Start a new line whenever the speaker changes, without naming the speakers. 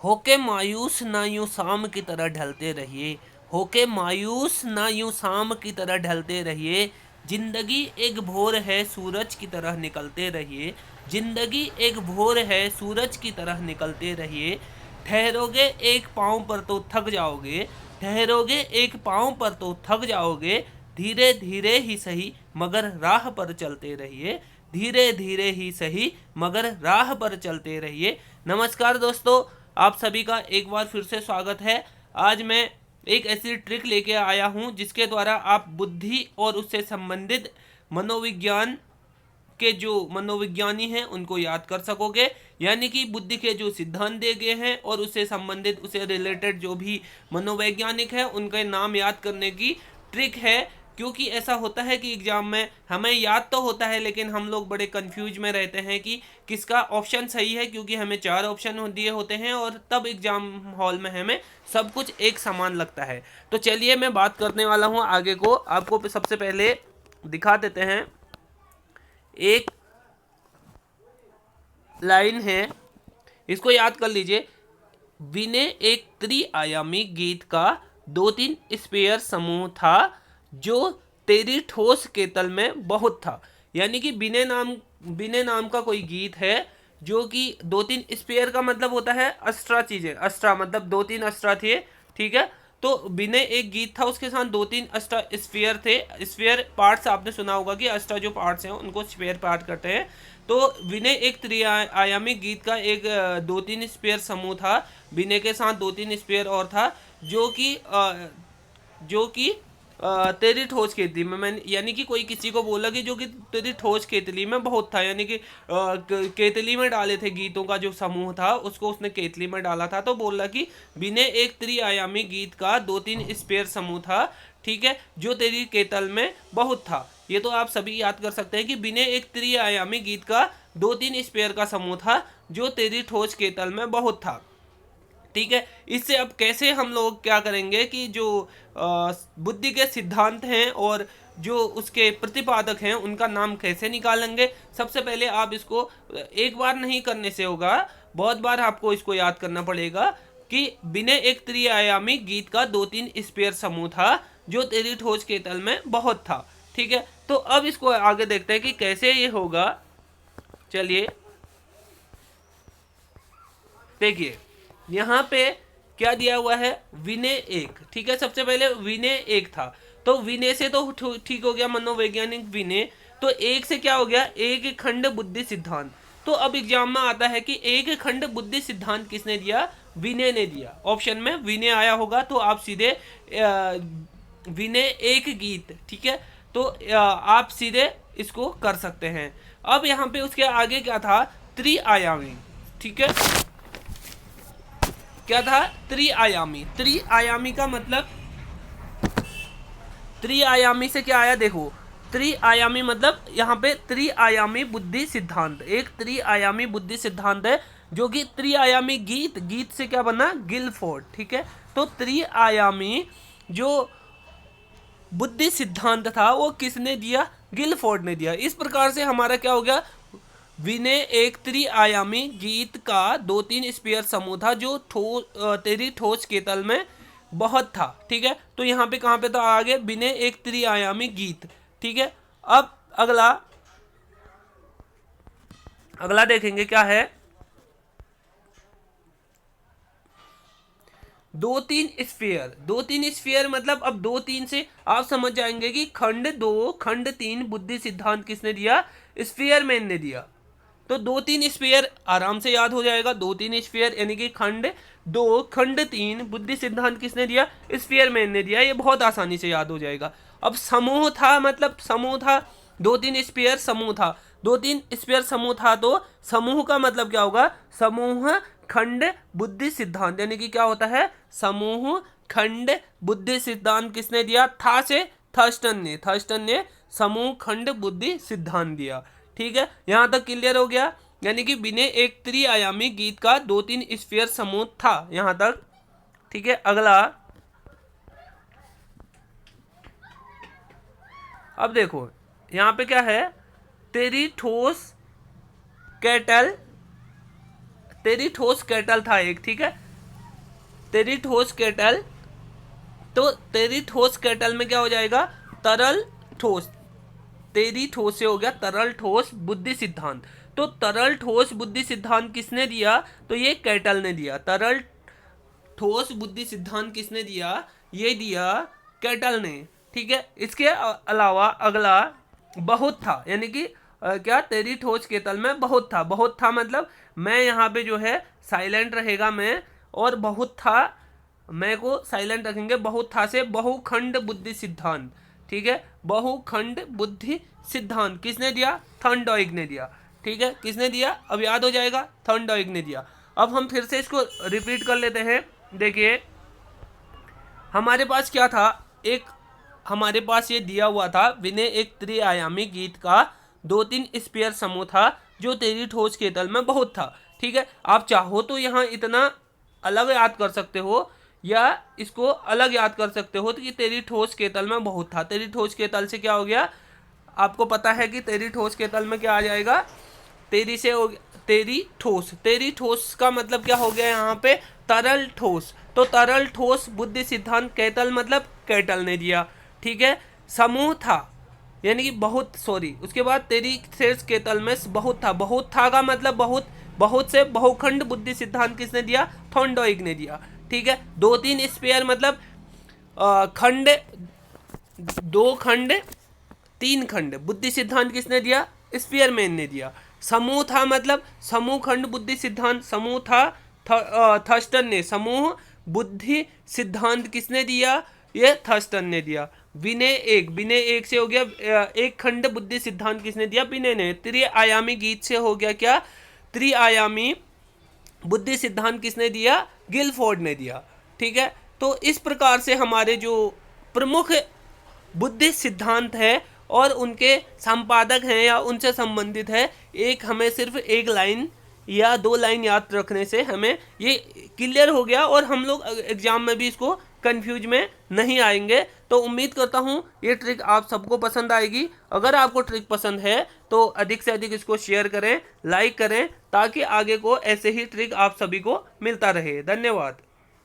होके मायूस ना यूं शाम की तरह ढलते रहिए, होके मायूस ना यूं शाम की तरह ढलते रहिए। जिंदगी एक भोर है सूरज की तरह निकलते रहिए, जिंदगी एक भोर है सूरज की तरह निकलते रहिए। ठहरोगे एक पाँव पर तो थक जाओगे, ठहरोगे एक पाँव पर तो थक जाओगे। धीरे धीरे ही सही मगर राह पर चलते रहिए, धीरे धीरे ही सही मगर राह पर चलते रहिए। नमस्कार दोस्तों, आप सभी का एक बार फिर से स्वागत है। आज मैं एक ऐसी ट्रिक लेके आया हूं जिसके द्वारा आप बुद्धि और उससे संबंधित मनोविज्ञान के जो मनोविज्ञानी हैं उनको याद कर सकोगे। यानी कि बुद्धि के जो सिद्धांत दिए गए हैं और उससे संबंधित उससे रिलेटेड जो भी मनोवैज्ञानिक है उनके नाम याद करने की ट्रिक है। क्योंकि ऐसा होता है कि एग्जाम में हमें याद तो होता है लेकिन हम लोग बड़े कंफ्यूज में रहते हैं कि किसका ऑप्शन सही है, क्योंकि हमें 4 ऑप्शन दिए होते हैं और तब एग्जाम हॉल में हमें सब कुछ एक समान लगता है। तो चलिए मैं बात करने वाला हूँ आगे को। आपको सबसे पहले दिखा देते हैं। एक लाइन है, इसको याद कर लीजिए। विनय एक त्रिआयामी गीत का 2-3 स्पेयर समूह था जो तेरी ठोस के तल में बहुत था। यानी कि विनय नाम का कोई गीत है जो कि 2-3 स्पेयर का मतलब होता है अस्ट्रा चीजें, अस्ट्रा मतलब 2-3 अस्ट्रा थे, ठीक है। तो विनय एक गीत था, उसके साथ 2-3 अस्ट्रा स्फीयर थे। स्फीयर पार्ट्स आपने सुना होगा कि अस्ट्रा जो पार्ट्स हैं उनको स्फीयर पार्ट करते हैं। तो विनय एक त्रिआयामी गीत का एक 2-3 स्पेयर समूह था। विनय के साथ 2-3 स्पेयर और था जो कि तेरी ठोस केतली में मैंने, यानी कि कोई किसी को बोला कि जो कि तेरी ठोस केतली में बहुत था, यानी कि केतली में डाले थे गीतों का जो समूह था उसको उसने केतली में डाला था। तो बोला कि विनय एक त्रिआयामी गीत का 2-3 स्पेयर समूह था, ठीक है, जो तेरी केतल में बहुत था। ये तो आप सभी याद कर सकते हैं कि विनय एक त्रिआयामी गीत का 2-3 स्पेयर का समूह था जो तेरी ठोस केतल में बहुत था, ठीक है। इससे अब कैसे हम लोग क्या करेंगे कि जो बुद्धि के सिद्धांत हैं और जो उसके प्रतिपादक हैं उनका नाम कैसे निकालेंगे। सबसे पहले आप इसको एक बार नहीं करने से होगा, बहुत बार आपको इसको याद करना पड़ेगा कि विनय एक त्रिआयामी गीत का 2-3 स्पेयर समूह था जो तेरी ठोस के तल में बहुत था, ठीक है। तो अब इसको आगे देखते हैं कि कैसे ये होगा। चलिए देखिए, यहाँ पे क्या दिया हुआ है, विनय एक, ठीक है। सबसे पहले विनय एक था तो विनय से तो ठीक हो गया मनोवैज्ञानिक विनय। तो एक से क्या हो गया, एक खंड बुद्धि सिद्धांत। तो अब एग्जाम में आता है कि एक खंड बुद्धि सिद्धांत किसने दिया, विनय ने दिया। ऑप्शन में विनय आया होगा तो आप सीधे विनय एक गीत, ठीक है, तो आप सीधे इसको कर सकते हैं। अब यहाँ पे उसके आगे क्या था, त्रिआयामी, ठीक है। क्या था, त्रिआयामी। त्रिआयामी का मतलब, त्रिआयामी से क्या आया देखो, त्रिआयामी मतलब यहाँ पे त्रिआयामी बुद्धि सिद्धांत, एक त्रिआयामी बुद्धि सिद्धांत है जो कि त्रिआयामी गीत, गीत से क्या बना, गिलफोर्ड, ठीक है। तो त्रिआयामी जो बुद्धि सिद्धांत था वो किसने दिया, गिलफोर्ड ने दिया। इस प्रकार से हमारा क्या हो गया, विनय एक त्रिआयामी गीत का 2-3 स्पेयर समूह था जो तेरी ठोस के तल में बहुत था, ठीक है। तो यहाँ पे कहाँ पे था, आगे विनय एक त्रिआयामी गीत, ठीक है। अब अगला अगला देखेंगे क्या है, 2-3 स्फीयर मतलब अब 2-3 से आप समझ जाएंगे कि खंड 2 खंड 3 बुद्धि सिद्धांत किसने दिया, स्फीयर मैन ने दिया। तो 2-3 स्फीयर आराम से याद हो जाएगा। 2-3 स्फीयर यानी कि खंड 2 खंड 3 बुद्धि सिद्धांत किसने दिया, स्फीयर मैन ने दिया। ये बहुत आसानी से याद हो जाएगा। अब समूह था, मतलब समूह था, 2-3 स्फीयर समूह था, 2-3 स्फीयर समूह था तो समूह का मतलब क्या होगा, समूह खंड बुद्धि सिद्धांत, यानी कि क्या होता है, समूह खंड बुद्धि सिद्धांत किसने दिया, था से थर्स्टन ने समूह खंड बुद्धि सिद्धांत दिया, ठीक है। यहां तक क्लियर हो गया। यानी कि विनय एक त्रिआयामी गीत का 2-3 स्फीयर समूह था, यहां तक, ठीक है। अगला अब देखो यहां पे क्या है, तेरी ठोस कैटल, तेरी ठोस कैटल था एक, ठीक है। तेरी ठोस केटल, तो तेरी ठोस केटल में क्या हो जाएगा, तरल ठोस, तेरी ठोस से हो गया तरल ठोस बुद्धि सिद्धांत। तो तरल ठोस बुद्धि सिद्धांत किसने दिया, तो ये केटल ने दिया। तरल ठोस बुद्धि सिद्धांत किसने दिया, ये दिया केटल ने। ठीक है, इसके अलावा अगला बहुत था, यानी कि क्या, तेरी ठोस केतल में बहुत था। बहुत था मतलब मैं यहाँ पे जो है साइलेंट रहेगा मैं, और बहुत था मैं को साइलेंट रखेंगे। बहुत था से बहुखंड बुद्धि सिद्धांत। ठीक है, बहुखंड बुद्धि सिद्धांत किसने दिया, थॉर्नडाइक ने दिया। ठीक है, किसने दिया, अब याद हो जाएगा, थॉर्नडाइक ने दिया। अब हम फिर से इसको रिपीट कर लेते हैं। देखिए हमारे पास क्या था, एक हमारे पास ये दिया हुआ था, विनय एक त्रिआयामी गीत का 2-3 स्पेयर समूह था जो तेरी ठोस के तल में बहुत था। ठीक है, आप चाहो तो यहाँ इतना अलग याद कर सकते हो या इसको अलग याद कर सकते हो, तो कि तेरी ठोस के तल में बहुत था। तेरी ठोस के तल से क्या हो गया, आपको पता है कि तेरी ठोस के तल में क्या आ जाएगा, तेरी से हो तेरी ठोस। तेरी ठोस का मतलब क्या हो गया यहाँ पे, तरल ठोस। तो तरल ठोस बुद्धि सिद्धांत केतल मतलब केटल ने दिया। ठीक है, समूह था यानी कि बहुत, सॉरी, उसके बाद तेरी ठोस केतल में बहुत था। बहुत था का मतलब बहुत, बहुत से बहुखंड बुद्धि सिद्धांत किसने दिया, थॉर्नडाइक ने दिया। ठीक है, 2-3 स्पेयर मतलब खंड, 2 खंड 3 खंड बुद्धि सिद्धांत किसने दिया, स्पीयरमैन ने दिया। समूह था मतलब समूह खंड बुद्धि सिद्धांत, समूह था थर्स्टन ने। समूह बुद्धि सिद्धांत किसने दिया, ये थर्स्टन ने दिया। विनय एक, विनय एक से हो गया एक खंड बुद्धि सिद्धांत किसने दिया, विनय ने। त्रिआयामी गीत से हो गया क्या, त्रिआयामी बुद्धि सिद्धांत किसने दिया, गिलफोर्ड ने दिया। ठीक है, तो इस प्रकार से हमारे जो प्रमुख बुद्धि सिद्धांत है और उनके संपादक हैं या उनसे संबंधित है, एक हमें सिर्फ एक लाइन या 2 लाइन याद रखने से हमें ये क्लियर हो गया और हम लोग एग्जाम में भी इसको कंफ्यूज में नहीं आएंगे। तो उम्मीद करता हूँ ये ट्रिक आप सबको पसंद आएगी। अगर आपको ट्रिक पसंद है तो अधिक से अधिक इसको शेयर करें, लाइक करें, ताकि आगे को ऐसे ही ट्रिक आप सभी को मिलता रहे। धन्यवाद।